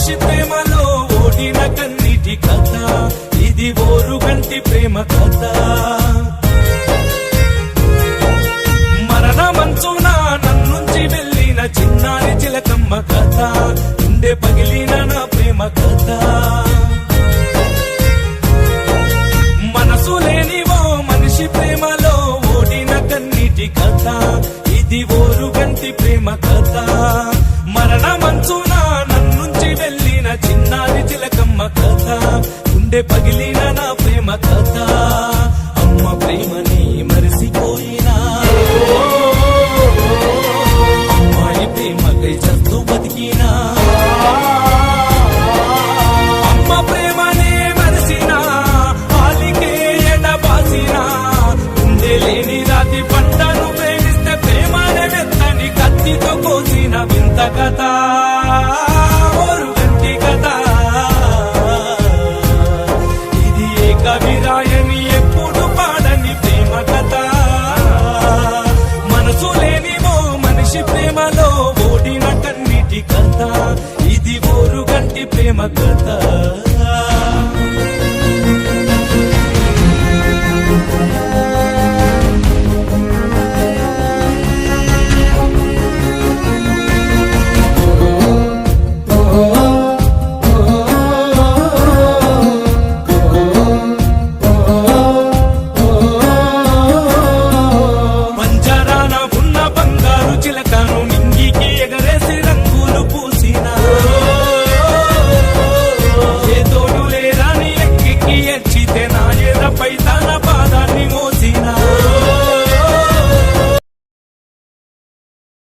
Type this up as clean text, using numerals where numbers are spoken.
మనిషి ప్రేమలో ఓడిన కన్నీటి కథ, ఇది ఓరుగంటి ప్రేమ కథ. మరణ మంచున నన్నుంచి వెళ్ళిన చిన్నారి చిలకమ్మ కథ, గుండె పగిలిన నా ప్రేమ కథ. మనసు లేనివో మనిషి ప్రేమలో ఓడిన కన్నీటి కథ, ఇది ఓరుగంటి ప్రేమ కథ. మరణ మంచున నన్నుంచి వెళ్ళిన చిన్నారి చిలకమ్మ కథ, గుండె పగిలిన నా ప్రేమ కథ. అమ్మ ప్రేమని మరిసిపోయినా, అమ్మాయి ప్రేమకై చస్తూ బతికినా, అమ్మ ప్రేమనే మరిసినా, ఆలికే ఎడబాసినా, గుండె లేని రాతి పంటను ప్రేమిస్తే ప్రేమనే మెత్తని కత్తితో కోసిన వింత కథ, ఓరుగంటి కథ. ఇది ఏ కవి రాయని ఎప్పుడు పాడని ప్రేమ కథ. మనసు లేనివో మనిషి ప్రేమలో ఓడిన కన్నీటి కథ, ఇది ఓరుగంటి ప్రేమ కథ.